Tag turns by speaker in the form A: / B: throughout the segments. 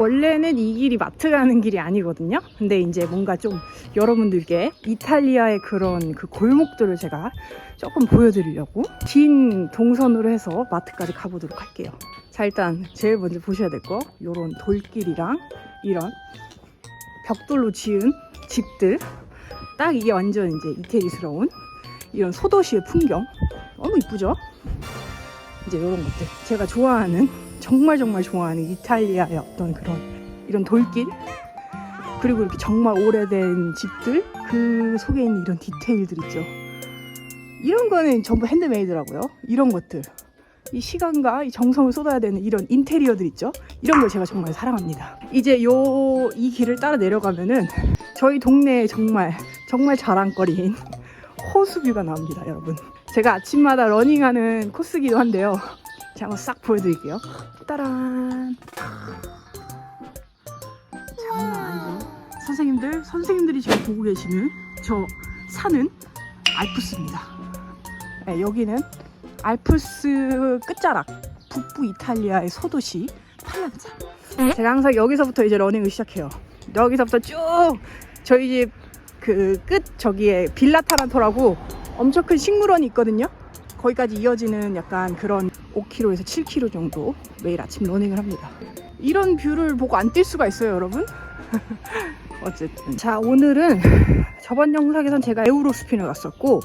A: 원래는 이 길이 마트 가는 길이 아니거든요. 근데 이제 뭔가 좀 여러분들께 이탈리아의 그런 그 골목들을 제가 조금 보여드리려고 긴 동선으로 해서 마트까지 가보도록 할게요. 자, 일단 제일 먼저 보셔야 될 거 요런 돌길이랑 이런 벽돌로 지은 집들, 딱 이게 완전 이제 이태리스러운 이런 소도시의 풍경, 너무 이쁘죠? 이제 이런 것들 제가 좋아하는, 정말 좋아하는 이탈리아의 어떤 그런 이런 돌길, 그리고 이렇게 정말 오래된 집들, 그 속에 있는 이런 디테일들 있죠. 이런 거는 전부 핸드메이드라고요. 이런 것들, 이 시간과 이 정성을 쏟아야 되는 이런 인테리어들 있죠. 이런 걸 제가 정말 사랑합니다. 이제 이 길을 따라 내려가면은 저희 동네에 정말 자랑거리인 호수뷰가 나옵니다, 여러분. 제가 아침마다 러닝하는 코스기도 한데요. 제가 한번 싹 보여드릴게요. 따란. 장난 아니죠? 선생님들이 지금 보고 계시는 저 산은 알프스입니다. 네, 여기는 알프스 끝자락, 북부 이탈리아의 소도시 팔란자. 제가 항상 여기서부터 이제 러닝을 시작해요. 여기서부터 쭉 저희 집 그 끝 저기에 빌라 타란토라고 엄청 큰 식물원이 있거든요. 거기까지 이어지는 약간 그런 5km에서 7km 정도 매일 아침 러닝을 합니다. 이런 뷰를 보고 안 뛸 수가 있어요, 여러분. 어쨌든 자, 오늘은 저번 영상에선 제가 에우로스핀을 갔었고,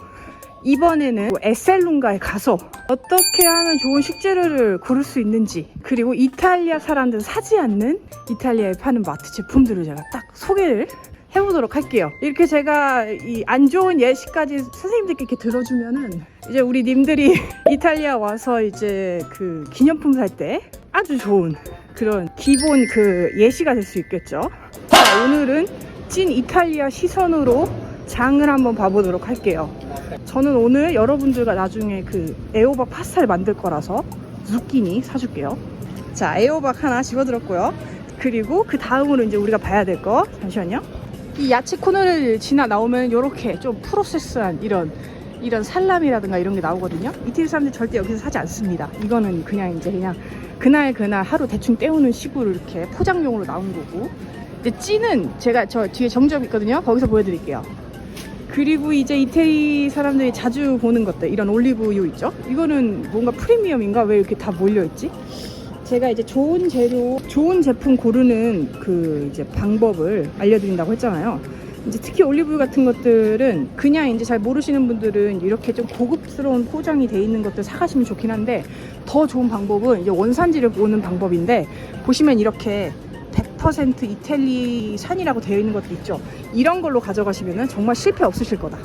A: 이번에는 에셀룬가에 가서 어떻게 하면 좋은 식재료를 고를 수 있는지, 그리고 이탈리아 사람들 사지 않는 이탈리아에 파는 마트 제품들을 제가 딱 소개를 해보도록 할게요. 이렇게 제가 이 안 좋은 예시까지 선생님들께 이렇게 들어주면은 이제 우리 님들이 이탈리아 와서 이제 그 기념품 살 때 아주 좋은 그런 기본 그 예시가 될 수 있겠죠. 자, 오늘은 찐 이탈리아 시선으로 장을 한번 봐보도록 할게요. 저는 오늘 여러분들과 나중에 그 애호박 파스타를 만들 거라서 zucchini 사줄게요. 자, 애호박 하나 집어들었고요. 그리고 그 다음으로 이제 우리가 봐야 될 거, 잠시만요. 이 야채 코너를 지나 나오면 이렇게 좀 프로세스한 이런 살람이라든가 이런 게 나오거든요. 이태리 사람들 절대 여기서 사지 않습니다. 이거는 그냥 그날 하루 대충 때우는 식으로 이렇게 포장용으로 나온 거고, 근데 찌는 제가 저 뒤에 정점 있거든요. 거기서 보여드릴게요. 그리고 이제 이태리 사람들이 자주 보는 것들, 이런 올리브유 있죠. 이거는 뭔가 프리미엄인가? 왜 이렇게 다 몰려있지? 제가 이제 좋은 재료, 좋은 제품 고르는 그 이제 방법을 알려드린다고 했잖아요. 이제 특히 올리브유 같은 것들은 그냥 이제 잘 모르시는 분들은 이렇게 좀 고급스러운 포장이 돼 있는 것들 사가시면 좋긴 한데, 더 좋은 방법은 이제 원산지를 보는 방법인데, 보시면 이렇게 100% 이탈리산이라고 되어 있는 것도 있죠. 이런 걸로 가져가시면 정말 실패 없으실 거다.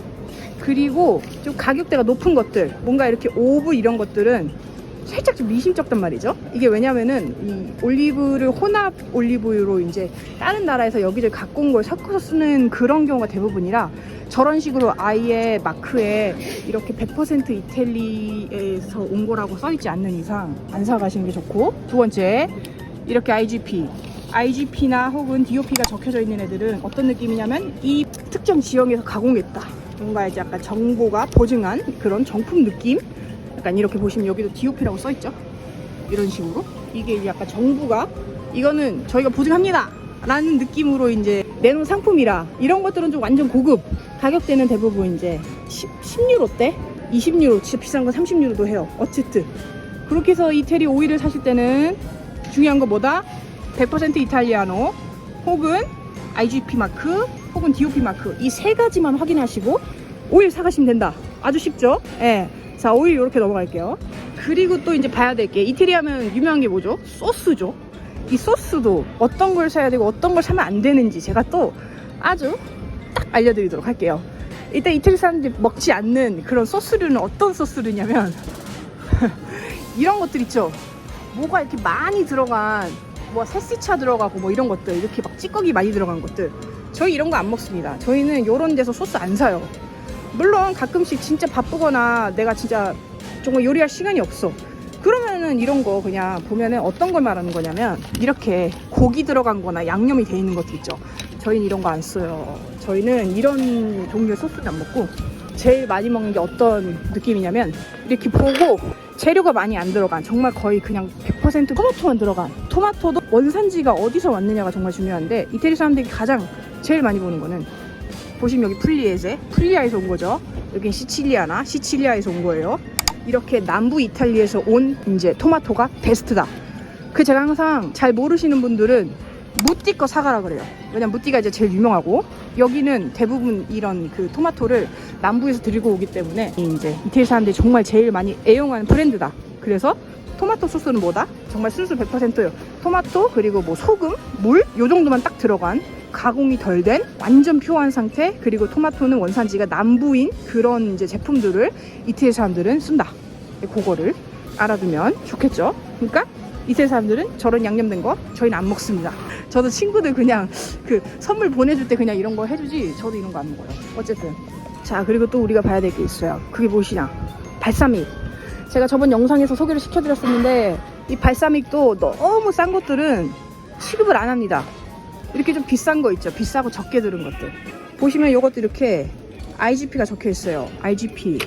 A: 그리고 좀 가격대가 높은 것들, 뭔가 이렇게 오브 이런 것들은 살짝 좀 미심쩍단 말이죠. 이게 왜냐면은 이 올리브를 혼합 올리브유로 이제 다른 나라에서 여기를 갖고 온 걸 섞어서 쓰는 그런 경우가 대부분이라, 저런 식으로 아예 마크에 이렇게 100% 이탈리에서 온 거라고 써있지 않는 이상 안 사가시는 게 좋고, 두 번째, 이렇게 IGP나 혹은 DOP가 적혀져 있는 애들은 어떤 느낌이냐면 이 특정 지역에서 가공했다, 뭔가 이제 약간 정보가 보증한 그런 정품 느낌, 약간 이렇게 보시면 여기도 DOP라고 써있죠. 이런 식으로 이게 약간 정부가 이거는 저희가 보증합니다 라는 느낌으로 이제 내놓은 상품이라, 이런 것들은 좀 완전 고급, 가격대는 대부분 이제 10유로대, 20유로, 진짜 비싼 건 30유로도 해요. 어쨌든 그렇게 해서 이태리 오일을 사실 때는 중요한 거 뭐다? 100% 이탈리아노 혹은 IGP 마크 혹은 DOP 마크, 이 세 가지만 확인하시고 오일 사가시면 된다. 아주 쉽죠? 예. 자, 오일 이렇게 넘어갈게요. 그리고 또 이제 봐야 될 게, 이태리 하면 유명한 게 뭐죠? 소스죠. 이 소스도 어떤 걸 사야 되고 어떤 걸 사면 안 되는지 제가 또 아주 딱 알려드리도록 할게요. 일단 이태리 사람들이 먹지 않는 그런 소스류는 어떤 소스류냐면 이런 것들 있죠. 뭐가 이렇게 많이 들어간, 뭐 새씨차 들어가고 뭐 이런 것들, 이렇게 막 찌꺼기 많이 들어간 것들, 저희 이런 거 안 먹습니다. 저희는 이런 데서 소스 안 사요. 물론 가끔씩 진짜 바쁘거나 내가 진짜 정말 요리할 시간이 없어, 그러면은 이런 거 그냥 보면은 어떤 걸 말하는 거냐면, 이렇게 고기 들어간 거나 양념이 돼 있는 것도 있죠. 저희는 이런 거 안 써요. 저희는 이런 종류의 소스는 안 먹고, 제일 많이 먹는 게 어떤 느낌이냐면, 이렇게 보고 재료가 많이 안 들어간, 정말 거의 그냥 100% 토마토만 들어간, 토마토도 원산지가 어디서 왔느냐가 정말 중요한데, 이태리 사람들이 가장 제일 많이 보는 거는, 보시면 여기 풀리아에서 온 거죠. 여긴 시칠리아에서 온 거예요. 이렇게 남부 이탈리아에서 온 이제 토마토가 베스트다. 그 제가 항상 잘 모르시는 분들은 무띠 거 사가라 그래요. 왜냐면 무띠가 이제 제일 유명하고, 여기는 대부분 이런 그 토마토를 남부에서 들고 오기 때문에 이제 이태리 사람들이 정말 제일 많이 애용하는 브랜드다. 그래서 토마토 소스는 뭐다? 정말 순수 100%예요. 토마토 그리고 뭐 소금, 물 요 정도만 딱 들어간, 가공이 덜 된 완전 퓨어한 상태, 그리고 토마토는 원산지가 남부인 그런 이제 제품들을 이태리 사람들은 쓴다. 그거를 알아두면 좋겠죠. 그러니까 이태리 사람들은 저런 양념된 거 저희는 안 먹습니다. 저도 친구들 그냥 그 선물 보내줄 때 그냥 이런 거 해주지, 저도 이런 거 안 먹어요. 어쨌든 자, 그리고 또 우리가 봐야 될 게 있어요. 그게 무엇이냐, 발사믹. 제가 저번 영상에서 소개를 시켜드렸었는데, 이 발사믹도 너무 싼 것들은 취급을 안 합니다. 이렇게 좀 비싼 거 있죠, 비싸고 적게 들은 것들. 보시면 이것도 이렇게 IGP가 적혀 있어요. IGP.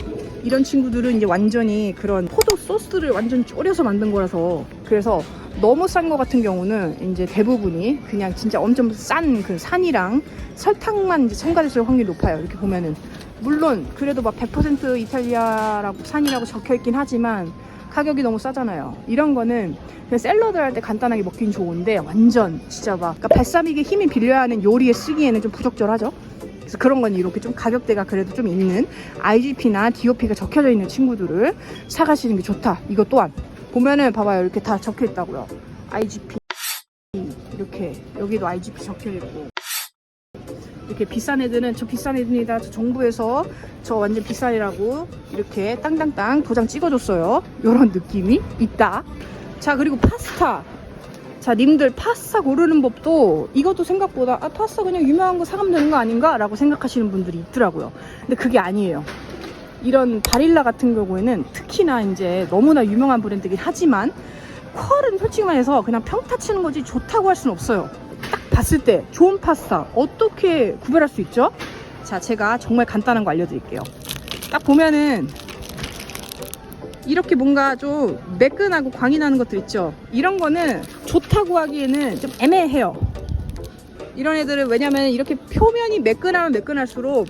A: 이런 친구들은 이제 완전히 그런 포도 소스를 완전 졸여서 만든 거라서, 그래서 너무 싼 거 같은 경우는 이제 대부분이 그냥 진짜 엄청 싼 그 산이랑 설탕만 이제 첨가됐을 확률이 높아요. 이렇게 보면은 물론 그래도 막 100% 이탈리아라고 산이라고 적혀 있긴 하지만 가격이 너무 싸잖아요. 이런 거는 그냥 샐러드 할 때 간단하게 먹긴 좋은데, 완전 진짜 막 그러니까 발사믹의 힘이 빌려야 하는 요리에 쓰기에는 좀 부적절하죠. 그래서 그런 건 이렇게 좀 가격대가 그래도 좀 있는 IGP나 DOP가 적혀져 있는 친구들을 사가시는 게 좋다. 이거 또한 보면은 봐봐요, 이렇게 다 적혀 있다고요. IGP 이렇게 여기도 IGP 적혀 있고, 이렇게 비싼 애들은 저 비싼 애들이다, 저 정부에서 저 완전 비싸이라고 이렇게 땅땅땅 도장 찍어줬어요. 이런 느낌이 있다. 자, 그리고 파스타. 자, 님들 파스타 고르는 법도 이것도 생각보다 파스타 그냥 유명한 거 사가면 되는 거 아닌가? 라고 생각하시는 분들이 있더라고요. 근데 그게 아니에요. 이런 바릴라 같은 경우에는 특히나 이제 너무나 유명한 브랜드긴 하지만, 퀄은 솔직히 말해서 그냥 평타 치는 거지 좋다고 할 수는 없어요. 딱 봤을 때 좋은 파스타 어떻게 구별할 수 있죠? 자, 제가 정말 간단한 거 알려드릴게요. 딱 보면은 이렇게 뭔가 좀 매끈하고 광이 나는 것들 있죠. 이런 거는 좋다고 하기에는 좀 애매해요. 이런 애들은 왜냐면 이렇게 표면이 매끈하면 매끈할수록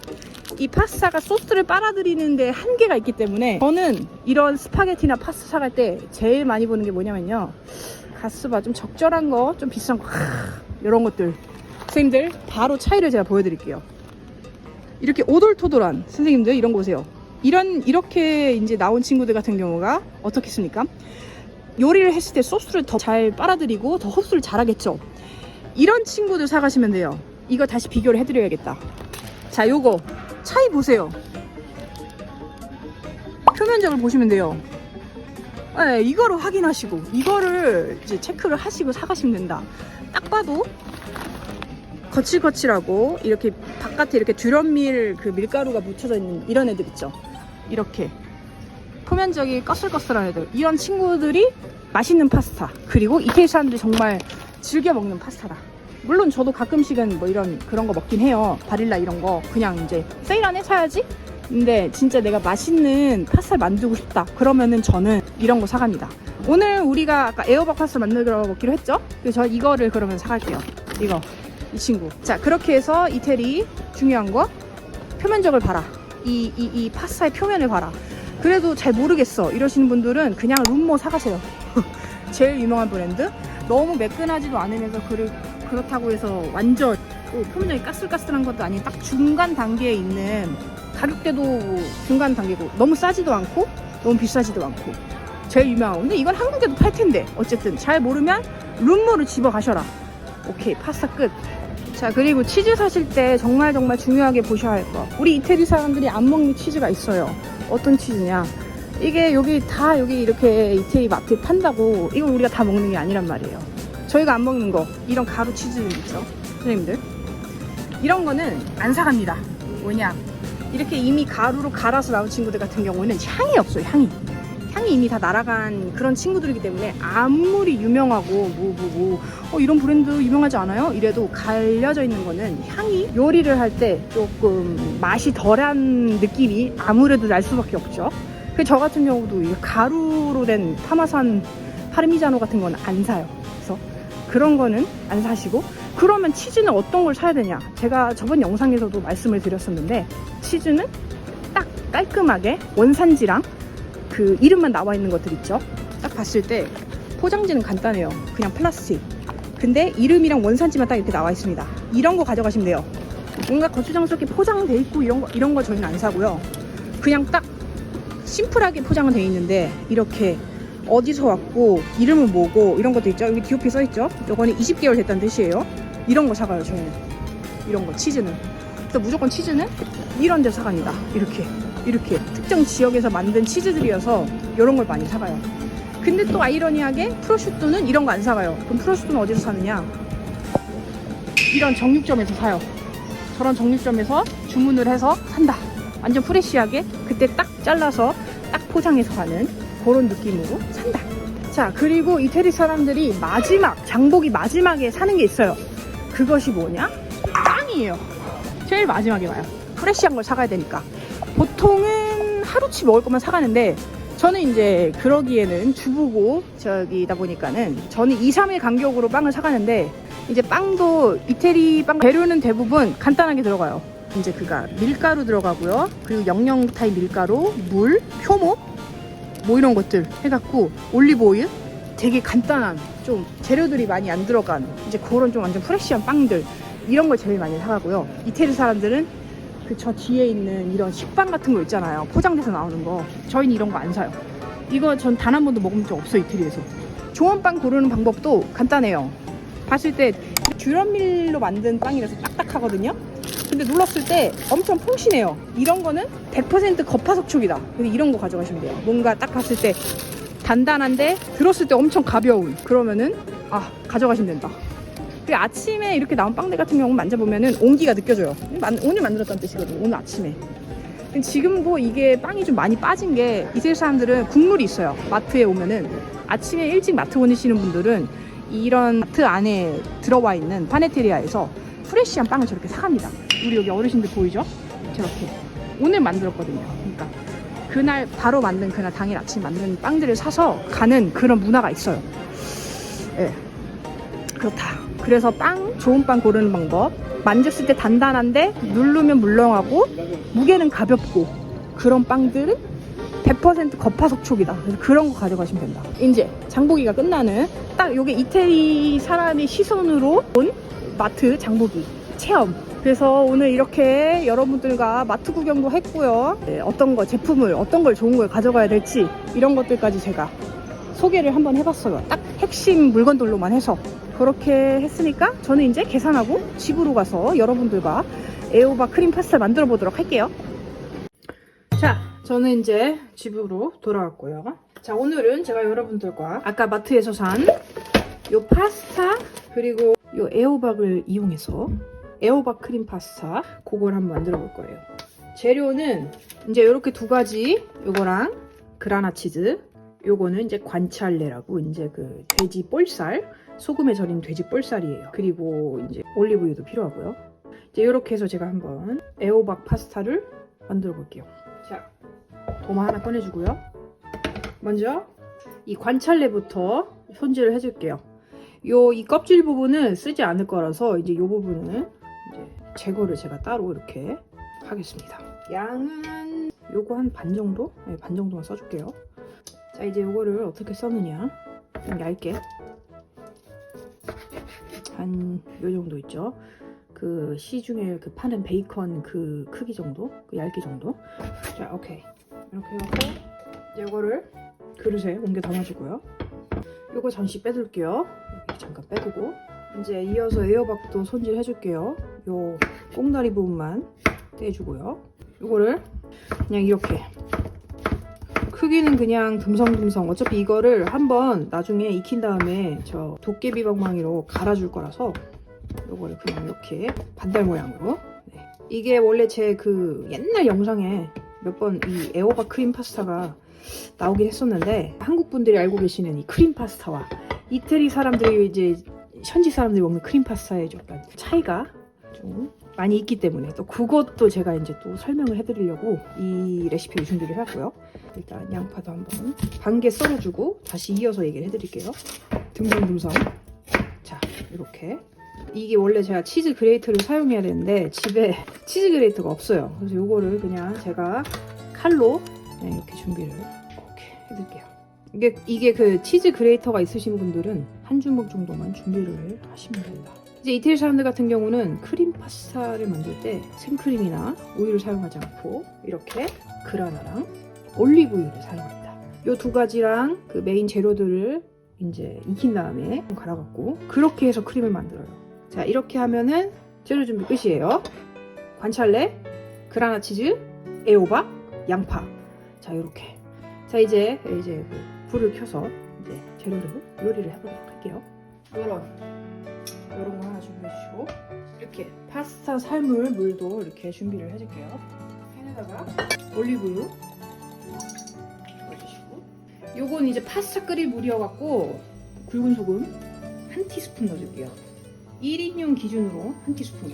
A: 이 파스타가 소스를 빨아들이는데 한계가 있기 때문에, 저는 이런 스파게티나 파스타 사갈 때 제일 많이 보는 게 뭐냐면요, 가스바 좀 적절한 거, 좀 비싼 거, 이런 것들. 선생님들 바로 차이를 제가 보여드릴게요. 이렇게 오돌토돌한 선생님들 이런 거 보세요. 이렇게 이제 나온 친구들 같은 경우가 어떻겠습니까? 요리를 했을 때 소스를 더 잘 빨아들이고 더 흡수를 잘하겠죠. 이런 친구들 사가시면 돼요. 이거 다시 비교를 해드려야겠다. 자, 요거 차이 보세요. 표면적을 보시면 돼요. 네, 이거를 확인하시고 이거를 이제 체크를 하시고 사가시면 된다. 딱 봐도 거칠거칠하고 이렇게 바깥에 이렇게 듀럼밀 그 밀가루가 묻혀져 있는 이런 애들 있죠. 이렇게 표면적이 꺼슬꺼슬한 애들, 이런 친구들이 맛있는 파스타, 그리고 이태리 사람들이 정말 즐겨 먹는 파스타다. 물론 저도 가끔씩은 뭐 이런 그런 거 먹긴 해요. 바릴라 이런 거 그냥 이제 세일 안에 사야지. 근데 진짜 내가 맛있는 파스타를 만들고 싶다 그러면은 저는 이런 거 사갑니다. 오늘 우리가 아까 애호박 파스타 만들어 먹기로 했죠. 그래서 저 이거를 그러면 사갈게요. 이 친구. 자, 그렇게 해서 이태리 중요한 거, 표면적을 봐라. 이 파스타의 표면을 봐라. 그래도 잘 모르겠어 이러시는 분들은 그냥 룸모 사가세요. 제일 유명한 브랜드. 너무 매끈하지도 않으면서 그렇다고 해서 완전 표면적이 까슬까슬한 것도 아닌 딱 중간 단계에 있는, 가격대도 중간 단계고 너무 싸지도 않고 너무 비싸지도 않고 제일 유명하고. 근데 이건 한국에도 팔 텐데 어쨌든 잘 모르면 룸모를 집어 가셔라. 오케이, 파스타 끝. 자, 그리고 치즈 사실 때 정말 중요하게 보셔야 할 거, 우리 이태리 사람들이 안 먹는 치즈가 있어요. 어떤 치즈냐, 이게 여기 이렇게 이태리 마트에 판다고 이걸 우리가 다 먹는 게 아니란 말이에요. 저희가 안 먹는 거, 이런 가루 치즈들 있죠 선생님들, 이런 거는 안 사갑니다. 뭐냐, 이렇게 이미 가루로 갈아서 나온 친구들 같은 경우는 향이 없어요. 향이 이미 다 날아간 그런 친구들이기 때문에 아무리 유명하고 이런 브랜드 유명하지 않아요? 이래도 갈려져 있는 거는 향이 요리를 할 때 조금 맛이 덜한 느낌이 아무래도 날 수밖에 없죠. 그 저 같은 경우도 이 가루로 된 파마산 파르미자노 같은 건 안 사요. 그래서 그런 거는 안 사시고, 그러면 치즈는 어떤 걸 사야 되냐? 제가 저번 영상에서도 말씀을 드렸었는데, 치즈는 딱 깔끔하게 원산지랑 그 이름만 나와 있는 것들 있죠? 딱 봤을 때 포장지는 간단해요. 그냥 플라스틱. 근데 이름이랑 원산지만 딱 이렇게 나와 있습니다. 이런 거 가져가시면 돼요. 뭔가 거추장스럽게 포장돼 있고 이런 거 저희는 안 사고요. 그냥 딱 심플하게 포장은 돼 있는데, 이렇게 어디서 왔고 이름은 뭐고 이런 것도 있죠. 여기 DOP 써있죠. 요거는 20개월 됐다는 뜻이에요. 이런 거 사가요 저희는. 이런 거 치즈는. 그래서 무조건 치즈는 이런 데 사갑니다. 이렇게 특정 지역에서 만든 치즈들이어서 이런 걸 많이 사가요. 근데 또 아이러니하게 프로슈토는 이런 거 안 사가요. 그럼 프로슈토는 어디서 사느냐? 이런 정육점에서 사요. 저런 정육점에서 주문을 해서 산다. 완전 프레시하게 그때 딱 잘라서 딱 포장해서 가는 그런 느낌으로 산다. 자, 그리고 이태리 사람들이 장보기 마지막에 사는 게 있어요. 그것이 뭐냐? 빵이에요. 제일 마지막에 와요. 프레시한 걸 사가야 되니까. 보통은 하루치 먹을 것만 사가는데, 저는 이제 그러기에는 주부고 저기다 보니까는 저는 2, 3일 간격으로 빵을 사가는데, 이제 빵도 이태리 빵 재료는 대부분 간단하게 들어가요. 이제 그가 밀가루 들어가고요. 그리고 영영 타입 밀가루, 물, 효모 뭐 이런 것들 해갖고, 올리브 오일, 되게 간단한 좀 재료들이 많이 안 들어간 이제 그런 좀 완전 프레시한 빵들, 이런 걸 제일 많이 사가고요. 이태리 사람들은 그 저 뒤에 있는 이런 식빵 같은 거 있잖아요. 포장돼서 나오는 거. 저희는 이런 거 안 사요. 이거 전 단 한 번도 먹은 적 없어요, 이태리에서. 좋은 빵 고르는 방법도 간단해요. 봤을 때 듀럼밀로 만든 빵이라서 딱딱하거든요. 근데 눌렀을 때 엄청 퐁신해요. 이런 거는 100% 거파석촉이다. 근데 이런 거 가져가시면 돼요. 뭔가 딱 봤을 때 단단한데 들었을 때 엄청 가벼운, 그러면은 가져가시면 된다. 그리고 아침에 이렇게 나온 빵들 같은 경우는 만져보면은 온기가 느껴져요. 오늘 만들었다는 뜻이거든요. 오늘 아침에. 지금도 이게 빵이 좀 많이 빠진 게, 이태리 사람들은 국물이 있어요. 마트에 오면은 아침에 일찍 마트 오시는 분들은 이런 마트 안에 들어와 있는 파네테리아에서 프레시한 빵을 저렇게 사갑니다. 우리 여기 어르신들 보이죠? 저렇게 오늘 만들었거든요. 그러니까 그날 바로 만든, 그날 당일 아침 만든 빵들을 사서 가는 그런 문화가 있어요. 예, 그렇다. 그래서 좋은 빵 고르는 방법, 만졌을 때 단단한데 누르면 물렁하고 무게는 가볍고, 그런 빵들은 100% 거파석촉이다. 그래서 그런 거 가져가시면 된다. 이제 장보기가 끝나는, 딱 요게 이태리 사람이 시선으로 온 마트 장보기 체험. 그래서 오늘 이렇게 여러분들과 마트 구경도 했고요. 어떤 거 제품을, 어떤 걸 좋은 걸 가져가야 될지, 이런 것들까지 제가 소개를 한번 해봤어요. 딱 핵심 물건들로만 해서. 그렇게 했으니까 저는 이제 계산하고 집으로 가서 여러분들과 애호박 크림 파스타 만들어 보도록 할게요. 자, 저는 이제 집으로 돌아왔고요. 자, 오늘은 제가 여러분들과 아까 마트에서 산 요 파스타, 그리고 요 애호박을 이용해서 애호박 크림 파스타, 그걸 한번 만들어 볼 거예요. 재료는 이제 이렇게 두 가지, 요거랑 그라나 치즈, 요거는 이제 관찰레라고, 이제 그 돼지 볼살, 소금에 절인 돼지 볼살이에요. 그리고 이제 올리브유도 필요하고요. 이제 이렇게 해서 제가 한번 애호박 파스타를 만들어 볼게요. 자, 도마 하나 꺼내주고요. 먼저 이 관찰레부터 손질을 해줄게요. 이 껍질 부분은 쓰지 않을 거라서 이제 이 부분은 이제 제거를 제가 따로 이렇게 하겠습니다. 양은 요거 한 반 정도? 네, 반 정도만 써줄게요. 자, 이제 요거를 어떻게 써느냐, 좀 얇게 한 요 정도 있죠. 그 시중에 그 파는 베이컨 그 크기 정도, 그 얇기 정도. 자, 오케이. 이렇게 하고 요거를 그릇에 옮겨 담아주고요. 요거 잠시 빼둘게요. 이렇게 잠깐 빼두고, 이제 이어서 애호박도 손질해줄게요. 요 꽁다리 부분만 떼주고요. 요거를 그냥 이렇게, 크기는 그냥 듬성듬성, 어차피 이거를 한번 나중에 익힌 다음에 저 도깨비 방망이로 갈아줄 거라서 요거를 그냥 이렇게 반달 모양으로. 네. 이게 원래 제 그 옛날 영상에 몇 번 이 애호박 크림 파스타가 나오긴 했었는데, 한국 분들이 알고 계시는 이 크림 파스타와 이태리 사람들이, 이제 현지 사람들이 먹는 크림 파스타의 약간 차이가 좀 많이 있기 때문에 또 그것도 제가 이제 또 설명을 해드리려고 이 레시피를 준비를 해왔고요. 일단 양파도 한번 반 개 썰어주고 다시 이어서 얘기를 해드릴게요. 듬성듬성. 자, 이렇게. 이게 원래 제가 치즈 그레이터를 사용해야 되는데 집에 치즈 그레이터가 없어요. 그래서 이거를 그냥 제가 칼로 이렇게 준비를 이렇게 해드릴게요. 이게 그 치즈 그레이터가 있으신 분들은 한 주먹 정도만 준비를 하시면 됩니다. 이제 이태리 사람들 같은 경우는 크림 파스타를 만들 때 생크림이나 우유를 사용하지 않고 이렇게 그라나랑 올리브유를 사용합니다. 이 두 가지랑 그 메인 재료들을 이제 익힌 다음에 갈아갖고 그렇게 해서 크림을 만들어요. 자, 이렇게 하면은 재료 준비 끝이에요. 관찰레, 그라나 치즈, 애호박, 양파. 자, 이렇게. 자, 이제 그 불을 켜서 이제 재료를 요리를 해보도록 할게요. 요런 거 하나 준비해 주시고 이렇게 파스타 삶을 물도 이렇게 준비를 해줄게요. 팬에다가 올리브유 넣어주시고 요건 이제 파스타 끓일 물이어갖고 굵은 소금 한 티스푼 넣어줄게요. 1인용 기준으로 한 티스푼.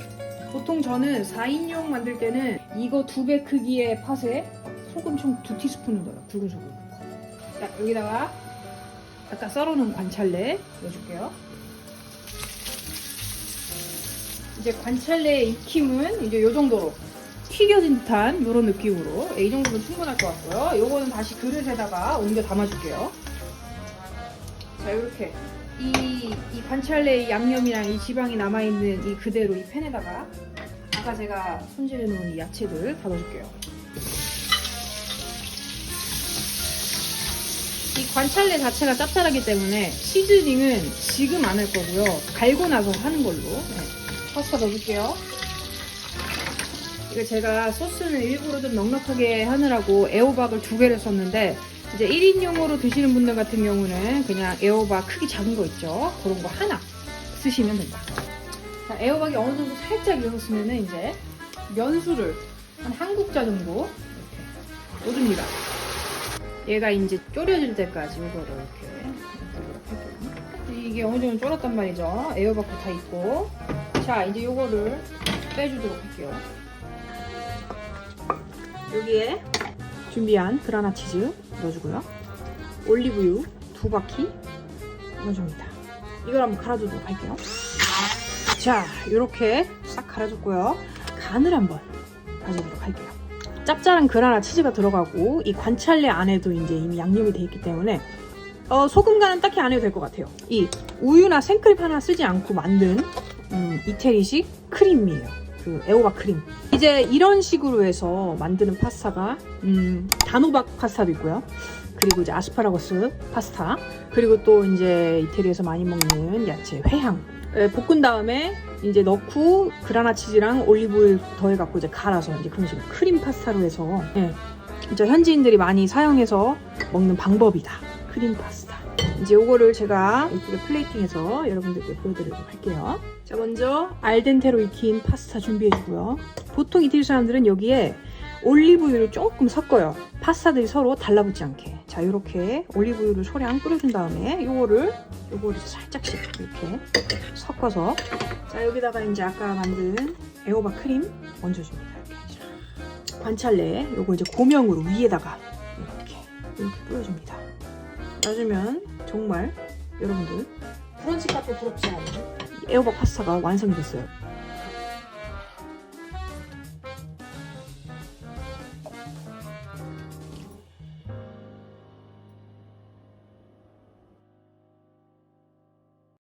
A: 보통 저는 4인용 만들 때는 이거 2배 크기의 팥에 소금 총 2티스푼을 넣어요. 굵은 소금. 자, 여기다가 아까 썰어놓은 관찰레 넣어줄게요. 이제 관찰레의 익힘은 이제 요 정도로 튀겨진 듯한 이런 느낌으로 이 정도면 충분할 것 같고요. 요거는 다시 그릇에다가 옮겨 담아줄게요. 자, 이렇게 이 관찰레의 양념이랑 이 지방이 남아있는 이 그대로 이 팬에다가 아까 제가 손질해 놓은 이 야채들 다 넣어줄게요. 이 관찰레 자체가 짭짤하기 때문에 시즈닝은 지금 안 할 거고요. 갈고 나서 하는 걸로. 파스타 넣어줄게요. 이거 제가 소스는 일부러 좀 넉넉하게 하느라고 애호박을 2개를 썼는데 이제 1인용으로 드시는 분들 같은 경우는 그냥 애호박 크기 작은 거 있죠? 그런 거 하나 쓰시면 된다. 자, 애호박이 어느 정도 살짝 익었으면 이제 면수를 한 국자 정도 이렇게 넣어줍니다. 얘가 이제 졸여질 때까지 이거를 이렇게 넣도록 할게요. 이게 어느 정도 졸았단 말이죠. 애호박도 다 있고. 자, 이제 요거를 빼주도록 할게요. 여기에 준비한 그라나 치즈 넣어주고요. 올리브유 2바퀴 넣어줍니다. 이걸 한번 갈아주도록 할게요. 자, 이렇게 싹 갈아줬고요. 간을 한번 다져보도록 할게요. 짭짤한 그라나 치즈가 들어가고 이 관찰레 안에도 이제 이미 양념이 돼 있기 때문에 소금 간은 딱히 안 해도 될 것 같아요. 이 우유나 생크림 하나 쓰지 않고 만든 이태리식 크림이에요. 그 애호박 크림. 이제 이런 식으로 해서 만드는 파스타가 단호박 파스타도 있고요. 그리고 이제 아스파라거스 파스타. 그리고 또 이제 이태리에서 많이 먹는 야채 회향. 볶은 다음에 이제 넣고 그라나 치즈랑 올리브유 더해갖고 이제 갈아서 이제 그런 식으로 크림 파스타로 해서 진짜 현지인들이 많이 사용해서 먹는 방법이다. 크림 파스타. 이제 요거를 제가 이쪽에 플레이팅해서 여러분들께 보여드리도록 할게요. 자, 먼저 알덴테로 익힌 파스타 준비해주고요. 보통 이태리 사람들은 여기에 올리브유를 조금 섞어요. 파스타들이 서로 달라붙지 않게. 자, 이렇게 올리브유를 소량 뿌려준 다음에 요거를 살짝씩 이렇게 섞어서 자, 여기다가 이제 아까 만든 애호박 크림 얹어줍니다. 이렇게. 관찰레 요거 이제 고명으로 위에다가 이렇게 뿌려줍니다. 놔주면 정말 여러분들 브런치 카페 부럽지 않은 애호박 파스타가 완성이 됐어요.